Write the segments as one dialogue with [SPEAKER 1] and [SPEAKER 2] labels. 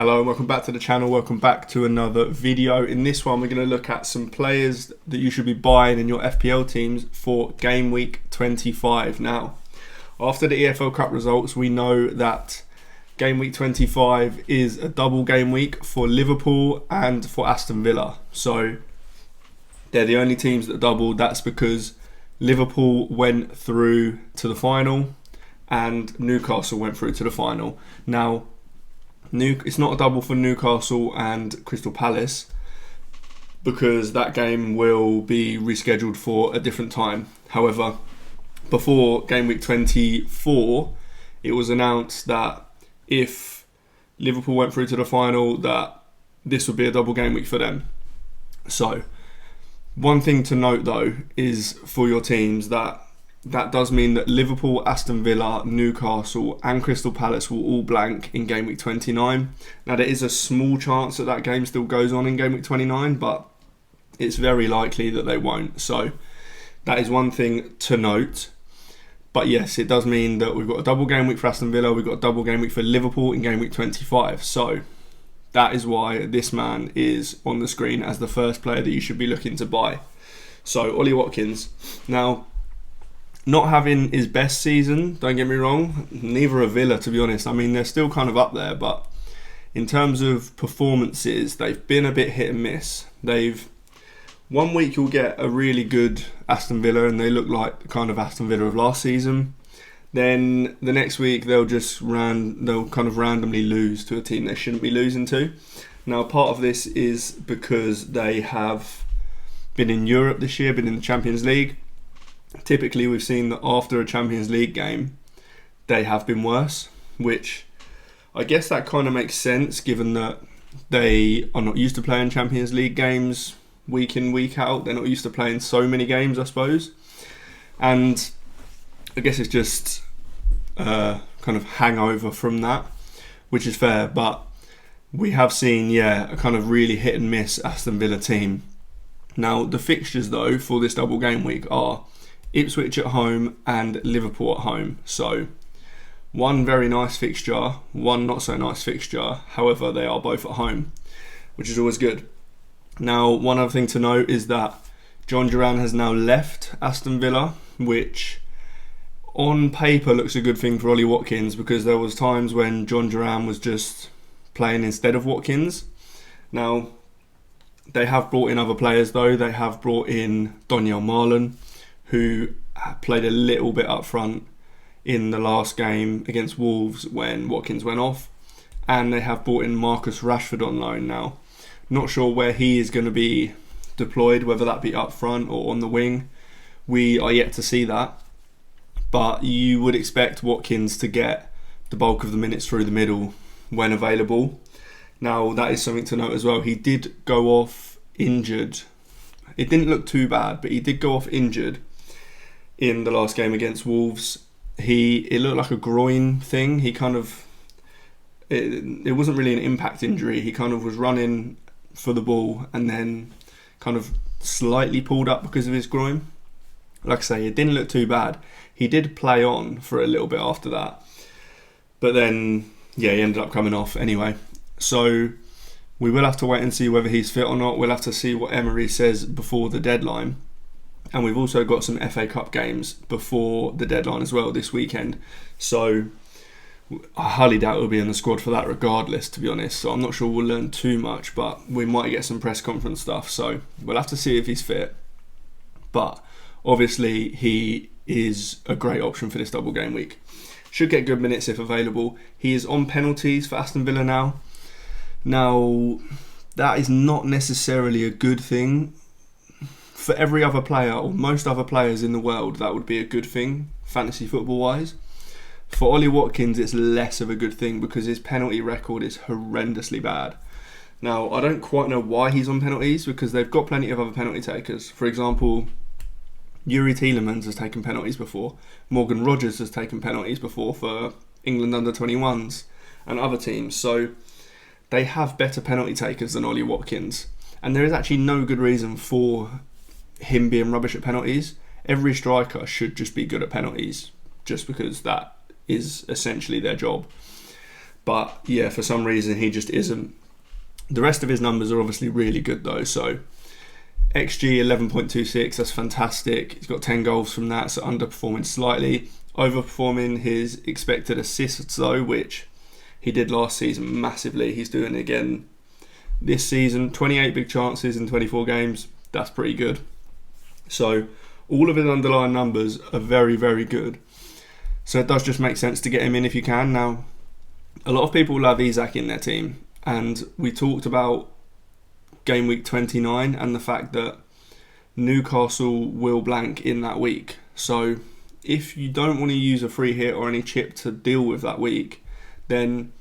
[SPEAKER 1] Hello and welcome back to the channel, welcome back to another video. In this one we're going to look at some players that you should be buying in your FPL teams for game week 25. Now, after the EFL Cup results we know that game week 25 is a double game week for Liverpool and for Aston Villa. So they're the only teams that doubled. That's because Liverpool went through to the final and Newcastle went through to the final. Now, it's not a double for Newcastle and Crystal Palace because that game will be rescheduled for a different time. However, before game week 24, it was announced that if Liverpool went through to the final, that this would be a double game week for them. So, one thing to note though is for your teams that does mean that Liverpool, Aston Villa, Newcastle and Crystal Palace will all blank in game week 29. Now there is a small chance that that game still goes on in game week 29, but it's very likely that they won't. So that is one thing to note. But yes, it does mean that we've got a double game week for Aston Villa, we've got a double game week for Liverpool in game week 25. So that is why this man is on the screen as the first player that you should be looking to buy. So Ollie Watkins. Now, not having his best season, don't get me wrong, neither are Villa, to be honest. I mean, they're still kind of up there, but in terms of performances, they've been a bit hit and miss. One week you'll get a really good Aston Villa and they look like the kind of Aston Villa of last season. Then the next week they'll kind of randomly lose to a team they shouldn't be losing to. Now, part of this is because they have been in Europe this year, been in the Champions League. Typically we've seen that after a Champions League game they have been worse, which I guess that kind of makes sense given that they are not used to playing Champions League games week in, week out. They're not used to playing so many games, I suppose. And I guess it's just kind of hangover from that, which is fair. But we have seen, a kind of really hit and miss Aston Villa team. Now, the fixtures though for this double game week are Ipswich at home and Liverpool at home. So one very nice fixture, one not so nice fixture. However, they are both at home, which is always good. Now, one other thing to note is that John Duran has now left Aston Villa, which on paper looks a good thing for Ollie Watkins because there was times when John Duran was just playing instead of Watkins. Now, they have brought in other players though. They have brought in Daniel Marlon, who played a little bit up front in the last game against Wolves when Watkins went off. And they have brought in Marcus Rashford on loan now. Not sure where he is going to be deployed, whether that be up front or on the wing. We are yet to see that. But you would expect Watkins to get the bulk of the minutes through the middle when available. Now, that is something to note as well. He did go off injured. It didn't look too bad, but he did go off injured in the last game against Wolves. It looked like a groin thing. He kind of, it wasn't really an impact injury. He kind of was running for the ball and then kind of slightly pulled up because of his groin. Like I say, it didn't look too bad. He did play on for a little bit after that. But then, he ended up coming off anyway. So we will have to wait and see whether he's fit or not. We'll have to see what Emery says before the deadline. And we've also got some FA Cup games before the deadline as well this weekend. So I highly doubt he'll be in the squad for that regardless, to be honest. So I'm not sure we'll learn too much, but we might get some press conference stuff. So we'll have to see if he's fit. But obviously he is a great option for this double game week. Should get good minutes if available. He is on penalties for Aston Villa now. Now, that is not necessarily a good thing. For every other player or most other players in the world, that would be a good thing, fantasy football wise. For Ollie Watkins, it's less of a good thing because his penalty record is horrendously bad. Now, I don't quite know why he's on penalties because they've got plenty of other penalty takers. For example, Yuri Tielemans has taken penalties before. Morgan Rogers has taken penalties before for England under-21s and other teams. So they have better penalty takers than Ollie Watkins. And there is actually no good reason for him being rubbish at penalties. Every striker should just be good at penalties just because that is essentially their job. But yeah, for some reason he just isn't. The rest of his numbers are obviously really good though. So XG 11.26, that's fantastic. He's got 10 goals from that, so underperforming slightly. Overperforming his expected assists though, which he did last season massively. He's doing it again this season. 28 big chances in 24 games. That's pretty good. So all of his underlying numbers are very, very good. So it does just make sense to get him in if you can. Now, a lot of people will have Isak in their team, and we talked about game week 29 and the fact that Newcastle will blank in that week. So if you don't want to use a free hit or any chip to deal with that week, then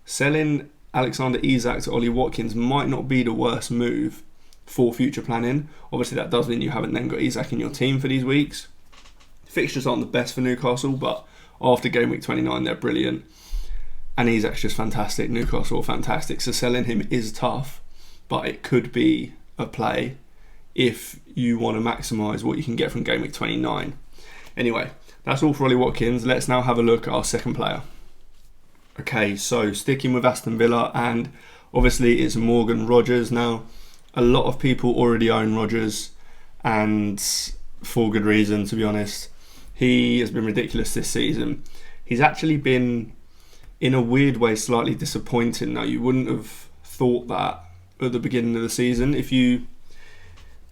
[SPEAKER 1] selling Alexander Isak to Ollie Watkins might not be the worst move for future planning. Obviously that does mean you haven't then got Isak in your team for these weeks. Fixtures aren't the best for Newcastle, but after game week 29 they're brilliant, and Isak's just fantastic. Newcastle are fantastic, so selling him is tough, but it could be a play if you want to maximise what you can get from game week 29. Anyway, that's all for Ollie Watkins. Let's now have a look at our second player. Okay, so sticking with Aston Villa, and obviously it's Morgan Rogers. Now, a lot of people already own Rogers, and for good reason, to be honest. He has been ridiculous this season. He's actually been, in a weird way, slightly disappointing. Now, you wouldn't have thought that at the beginning of the season.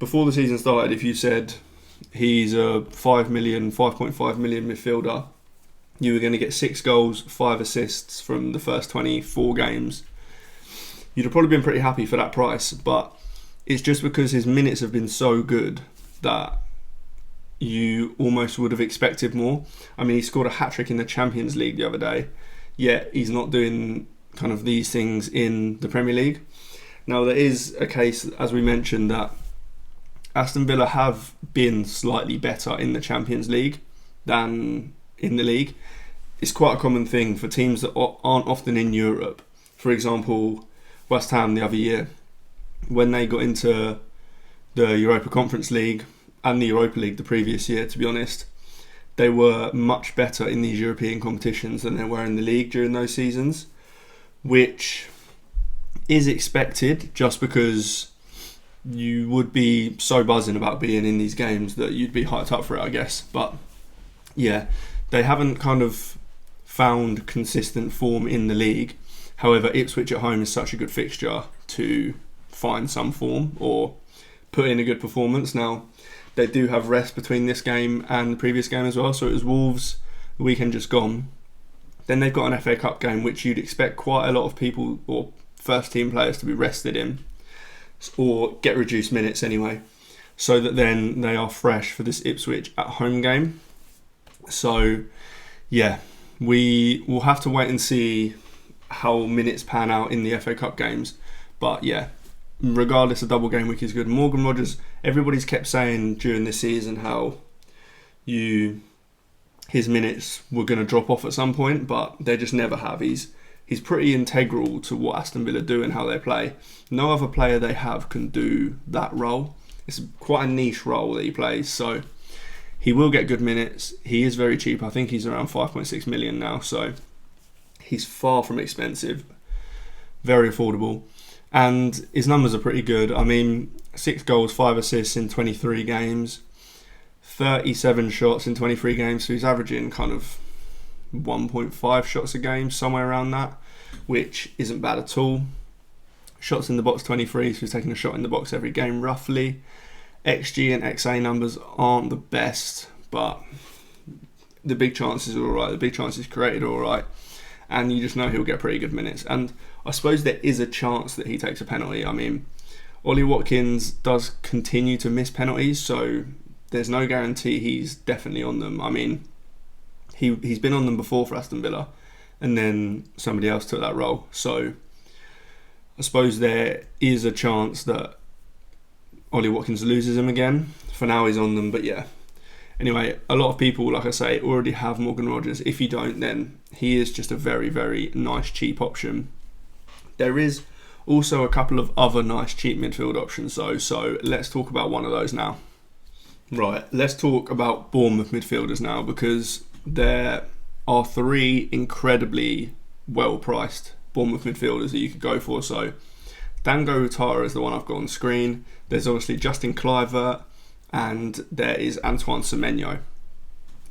[SPEAKER 1] Before the season started, if you said he's a 5.5 million midfielder, you were going to get 6 goals, 5 assists from the first 24 games, you'd have probably been pretty happy for that price. But it's just because his minutes have been so good that you almost would have expected more. I mean, he scored a hat-trick in the Champions League the other day, yet he's not doing kind of these things in the Premier League. Now, there is a case, as we mentioned, that Aston Villa have been slightly better in the Champions League than in the league. It's quite a common thing for teams that aren't often in Europe. For example, West Ham the other year, when they got into the Europa Conference League and the Europa League the previous year, to be honest, they were much better in these European competitions than they were in the league during those seasons, which is expected just because you would be so buzzing about being in these games that you'd be hyped up for it, I guess. But yeah, they haven't kind of found consistent form in the league. However, Ipswich at home is such a good fixture to find some form or put in a good performance. Now, they do have rest between this game and the previous game as well. So it was Wolves the weekend just gone. Then they've got an FA Cup game, which you'd expect quite a lot of people or first team players to be rested in, or get reduced minutes anyway, so that then they are fresh for this Ipswich at home game. So yeah, we will have to wait and see how minutes pan out in the FA Cup games. But yeah, regardless, a double game week is good. Morgan Rogers, everybody's kept saying during this season how his minutes were going to drop off at some point, but they just never have. He's pretty integral to what Aston Villa do and how they play. No other player they have can do that role. It's quite a niche role that he plays, so he will get good minutes. He is very cheap. I think he's around 5.6 million now, so he's far from expensive. Very affordable. And his numbers are pretty good. I mean, 6 goals, 5 assists in 23 games, 37 shots in 23 games, so he's averaging kind of 1.5 shots a game, somewhere around that, which isn't bad at all. Shots in the box 23, so he's taking a shot in the box every game roughly. XG and XA numbers aren't the best, but the big chances are alright, the big chances created are alright, and you just know he'll get pretty good minutes. And I suppose there is a chance that he takes a penalty. I mean, Ollie Watkins does continue to miss penalties, so there's no guarantee he's definitely on them. I mean, he's been on them before for Aston Villa, and then somebody else took that role. So I suppose there is a chance that Ollie Watkins loses him again. For now, he's on them, but yeah. Anyway, a lot of people, like I say, already have Morgan Rogers. If you don't, then he is just a very, very nice, cheap option. There is also a couple of other nice, cheap midfield options, though, so let's talk about one of those now. Right, let's talk about Bournemouth midfielders now, because there are 3 incredibly well-priced Bournemouth midfielders that you could go for. So Dango Ouattara is the one I've got on screen. There's obviously Justin Kluivert, and there is Antoine Semenyo.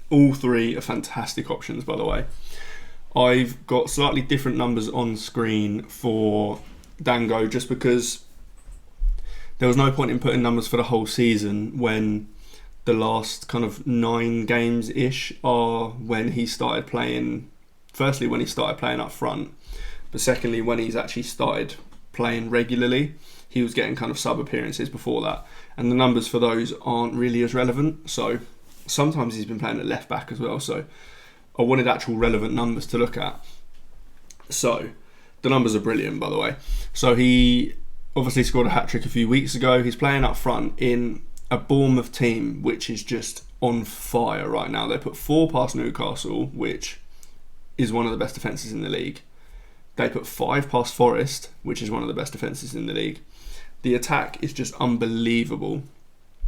[SPEAKER 1] All three are fantastic options, by the way. I've got slightly different numbers on screen for Dango just because there was no point in putting numbers for the whole season when the last kind of 9 games-ish are when he started playing. Firstly, when he started playing up front, but secondly, when he's actually started playing regularly. He was getting kind of sub appearances before that, and the numbers for those aren't really as relevant. So sometimes he's been playing at left back as well. So I wanted actual relevant numbers to look at. So the numbers are brilliant, by the way. So he obviously scored a hat-trick a few weeks ago. He's playing up front in a Bournemouth team which is just on fire right now. They put 4 past Newcastle, which is one of the best defences in the league. They put 5 past Forest, which is one of the best defences in the league. The attack is just unbelievable.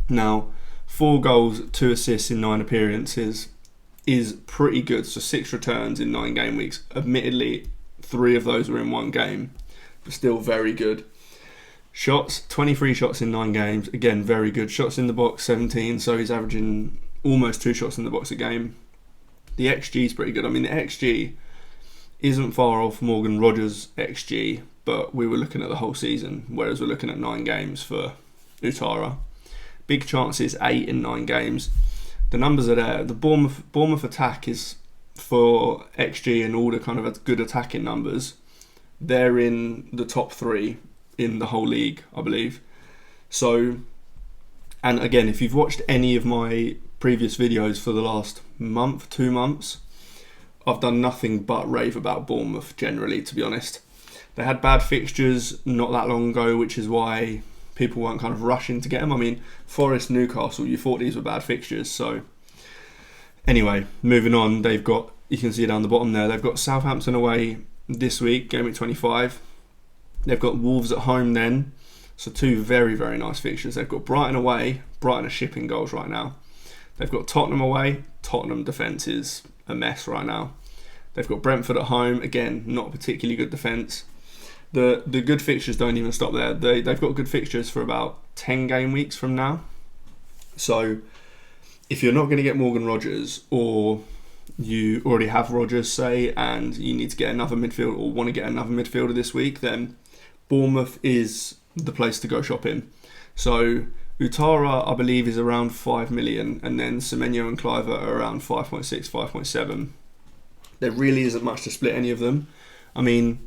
[SPEAKER 1] Now, 4 goals, 2 assists in 9 appearances is pretty good. So 6 returns in 9 game weeks. Admittedly, 3 of those were in 1 game, but still very good. Shots, 23 shots in 9 games. Again, very good. Shots in the box, 17. So he's averaging almost 2 shots in the box a game. The XG is pretty good. I mean, the XG isn't far off Morgan Rogers' XG, but we were looking at the whole season, whereas we're looking at 9 games for Ouattara. Big chances, 8 in 9 games. The numbers are there. The Bournemouth attack is, for XG and all the kind of good attacking numbers, they're in the top 3 in the whole league, I believe. So, and again, if you've watched any of my previous videos for the last month, 2 months, I've done nothing but rave about Bournemouth generally, to be honest. They had bad fixtures not that long ago, which is why people weren't kind of rushing to get them. I mean, Forest, Newcastle, you thought these were bad fixtures. So anyway, moving on, they've got, you can see down the bottom there, they've got Southampton away this week, Gameweek 25. They've got Wolves at home then. So 2 very, very nice fixtures. They've got Brighton away. Brighton are shipping goals right now. They've got Tottenham away. Tottenham defence is a mess right now. They've got Brentford at home. Again, not a particularly good defence. The good fixtures don't even stop there. They've got good fixtures for about 10 game weeks from now. So if you're not going to get Morgan Rogers, or you already have Rogers, say, and you need to get another midfielder or want to get another midfielder this week, then Bournemouth is the place to go shopping. So Ouattara, I believe, is around 5 million, and then Semenyo and Kluivert are around 5.6, 5.7. There really isn't much to split any of them. I mean,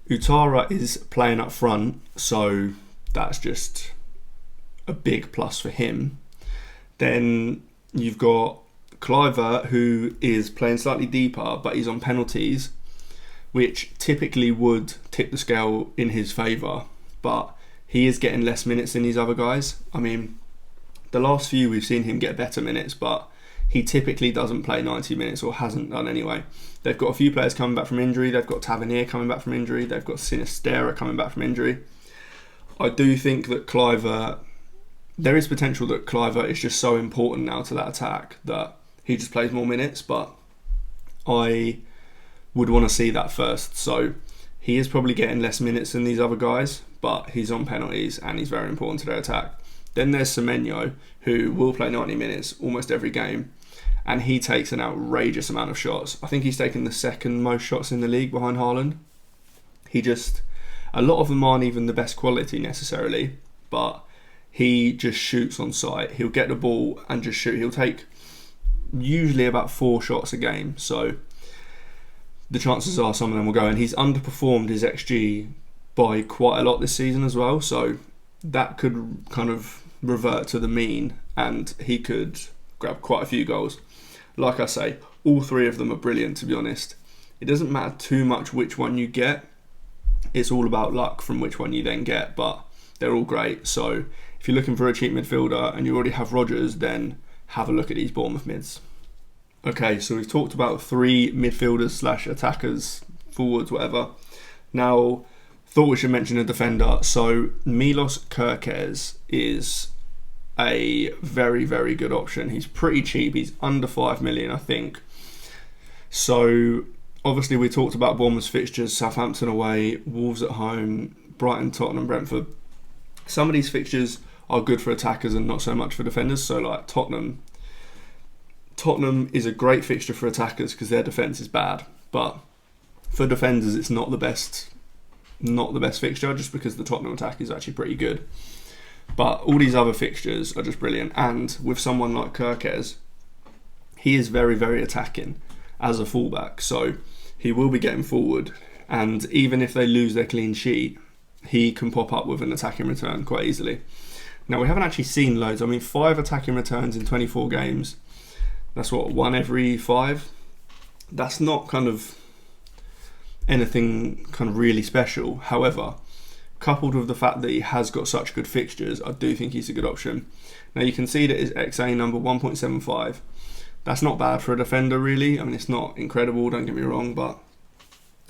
[SPEAKER 1] Ouattara is playing up front, so that's just a big plus for him. Then you've got Kluivert, who is playing slightly deeper, but he's on penalties, which typically would tip the scale in his favour, but he is getting less minutes than these other guys. I mean, the last few we've seen him get better minutes, but he typically doesn't play 90 minutes, or hasn't done anyway. They've got a few players coming back from injury. They've got Tavernier coming back from injury. They've got Sinistera coming back from injury. I do think that Kluivert, there is potential that Kluivert is just so important now to that attack that he just plays more minutes, but I would want to see that first. So he is probably getting less minutes than these other guys, but he's on penalties and he's very important to their attack. Then there's Semenyo, who will play 90 minutes almost every game, and he takes an outrageous amount of shots. I think he's taken the 2nd most shots in the league behind Haaland. A lot of them aren't even the best quality necessarily, but he just shoots on sight. He'll get the ball and just shoot. He'll take usually about 4 shots a game, so the chances are some of them will go, and he's underperformed his XG by quite a lot this season as well, so that could kind of revert to the mean and he could grab quite a few goals. Like I say, all 3 of them are brilliant, to be honest. It doesn't matter too much which one you get. It's all about luck from which one you then get, but they're all great. So if you're looking for a cheap midfielder and you already have Rogers, then have a look at these Bournemouth mids. Okay, so we've talked about 3 midfielders / attackers, forwards, whatever. Now, thought we should mention a defender. So Milos Kerkez is a very, very good option. He's pretty cheap. He's under 5 million, I think. So obviously we talked about Bournemouth's fixtures: Southampton away, Wolves at home, Brighton, Tottenham, Brentford. Some of these fixtures are good for attackers and not so much for defenders. So like Tottenham is a great fixture for attackers because their defence is bad, but for defenders it's not the best fixture, just because the Tottenham attack is actually pretty good. But all these other fixtures are just brilliant, and with someone like Kerkez, he is very, very attacking as a fullback, so he will be getting forward, and even if they lose their clean sheet, he can pop up with an attacking return quite easily. Now, we haven't actually seen loads. I mean, 5 attacking returns in 24 games. That's what, 1 every 5? That's not kind of anything kind of really special. However, coupled with the fact that he has got such good fixtures, I do think he's a good option. Now, you can see that his XA number 1.75. That's not bad for a defender, really. I mean, it's not incredible, don't get me wrong, but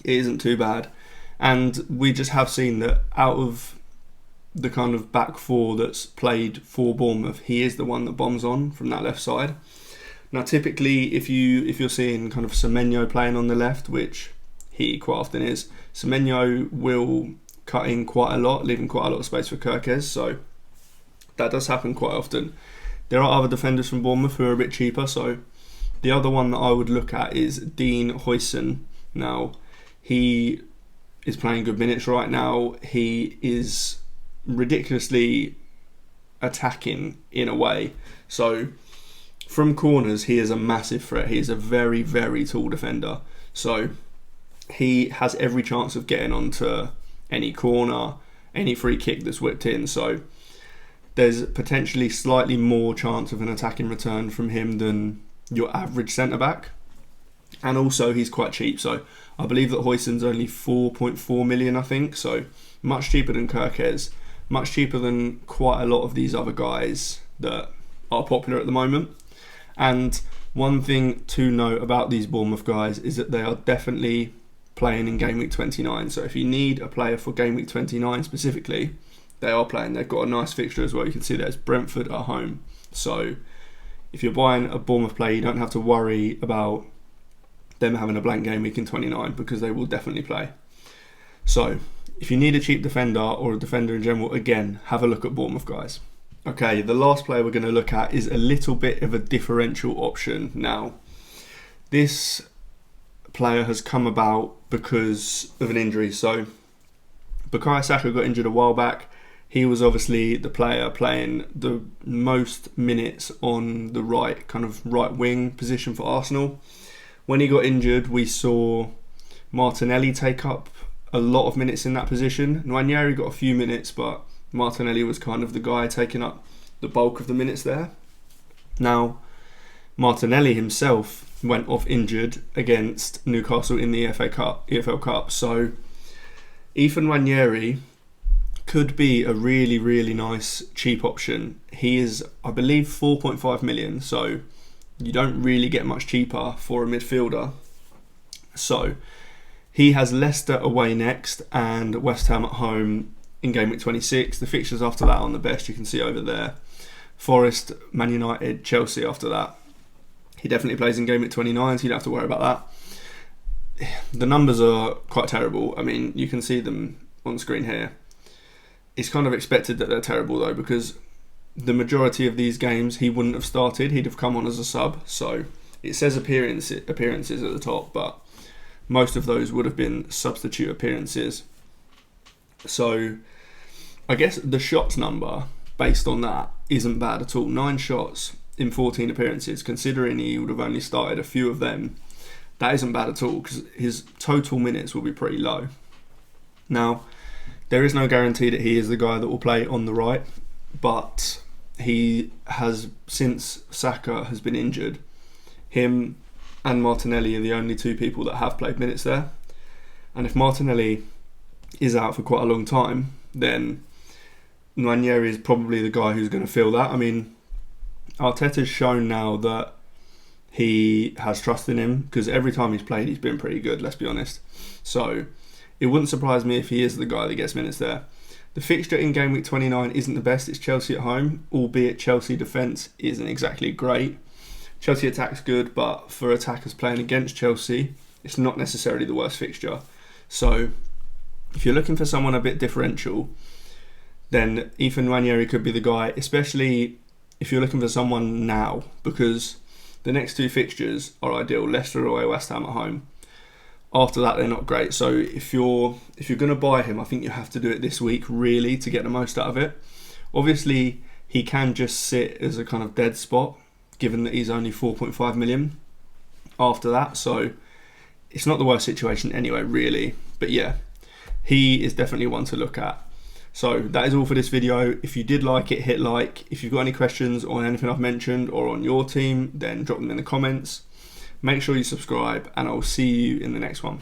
[SPEAKER 1] it isn't too bad. And we just have seen that out of the kind of back 4 that's played for Bournemouth, he is the one that bombs on from that left side. Now, typically, if you're seeing kind of Semenyo playing on the left, which he quite often is, Semenyo will cut in quite a lot, leaving quite a lot of space for Kerkez, so that does happen quite often. There are other defenders from Bournemouth who are a bit cheaper, so the other one that I would look at is Dean Huijsen. Now, he is playing good minutes right now. He is ridiculously attacking in a way. So from corners, he is a massive threat. He is a very, very tall defender. So he has every chance of getting onto any corner, any free kick that's whipped in. So there's potentially slightly more chance of an attacking return from him than your average centre-back. And also, he's quite cheap. So I believe that Huijsen's only 4.4 million, I think. So much cheaper than Kerkez. Much cheaper than quite a lot of these other guys that are popular at the moment. And one thing to note about these Bournemouth guys is that they are definitely playing in Gameweek 29. So if you need a player for Gameweek 29 specifically, they are playing. They've got a nice fixture as well. You can see there's Brentford at home. So if you're buying a Bournemouth player, you don't have to worry about them having a blank game week in 29, because they will definitely play. So if you need a cheap defender or a defender in general, again, have a look at Bournemouth guys. Okay, the last player we're going to look at is a little bit of a differential option. Now, this player has come about because of an injury. So Bukayo Saka got injured a while back. He was obviously the player playing the most minutes on the right, kind of right wing position for Arsenal. When he got injured, we saw Martinelli take up a lot of minutes in that position. Nwaneri got a few minutes, but Martinelli was kind of the guy taking up the bulk of the minutes there. Now, Martinelli himself went off injured against Newcastle in the EFL Cup. So Ethan Nwaneri could be a really, really nice cheap option. He is, I believe, 4.5 million, so you don't really get much cheaper for a midfielder. So he has Leicester away next and West Ham at home in Game Week 26. The fixtures after that on the best, you can see over there. Forest, Man United, Chelsea after that. He definitely plays in Game Week 29, so you don't have to worry about that. The numbers are quite terrible. I mean, you can see them on screen here. It's kind of expected that they're terrible though, because the majority of these games he wouldn't have started. He'd have come on as a sub. So it says appearances at the top, but most of those would have been substitute appearances. So I guess the shots number based on that isn't bad at all. 9 shots in 14 appearances, considering he would have only started a few of them. That isn't bad at all, because his total minutes will be pretty low. Now, there is no guarantee that he is the guy that will play on the right, but he has, since Saka has been injured, him and Martinelli are the only 2 people that have played minutes there. And if Martinelli is out for quite a long time, then Nwaneri is probably the guy who's going to fill that. I mean, Arteta's shown now that he has trust in him, because every time he's played, he's been pretty good, let's be honest. So it wouldn't surprise me if he is the guy that gets minutes there. The fixture in Game Week 29 isn't the best. It's Chelsea at home, albeit Chelsea defence isn't exactly great. Chelsea attack's good, but for attackers playing against Chelsea, it's not necessarily the worst fixture. So if you're looking for someone a bit differential, then Ethan Nwaneri could be the guy, especially if you're looking for someone now, because the next 2 fixtures are ideal: Leicester away, West Ham at home. After that, they're not great. So if you're going to buy him, I think you have to do it this week, really, to get the most out of it. Obviously, he can just sit as a kind of dead spot, given that he's only 4.5 million after that. So it's not the worst situation anyway, really. But yeah, he is definitely one to look at. So that is all for this video. If you did like it, hit like. If you've got any questions on anything I've mentioned or on your team, then drop them in the comments. Make sure you subscribe, and I'll see you in the next one.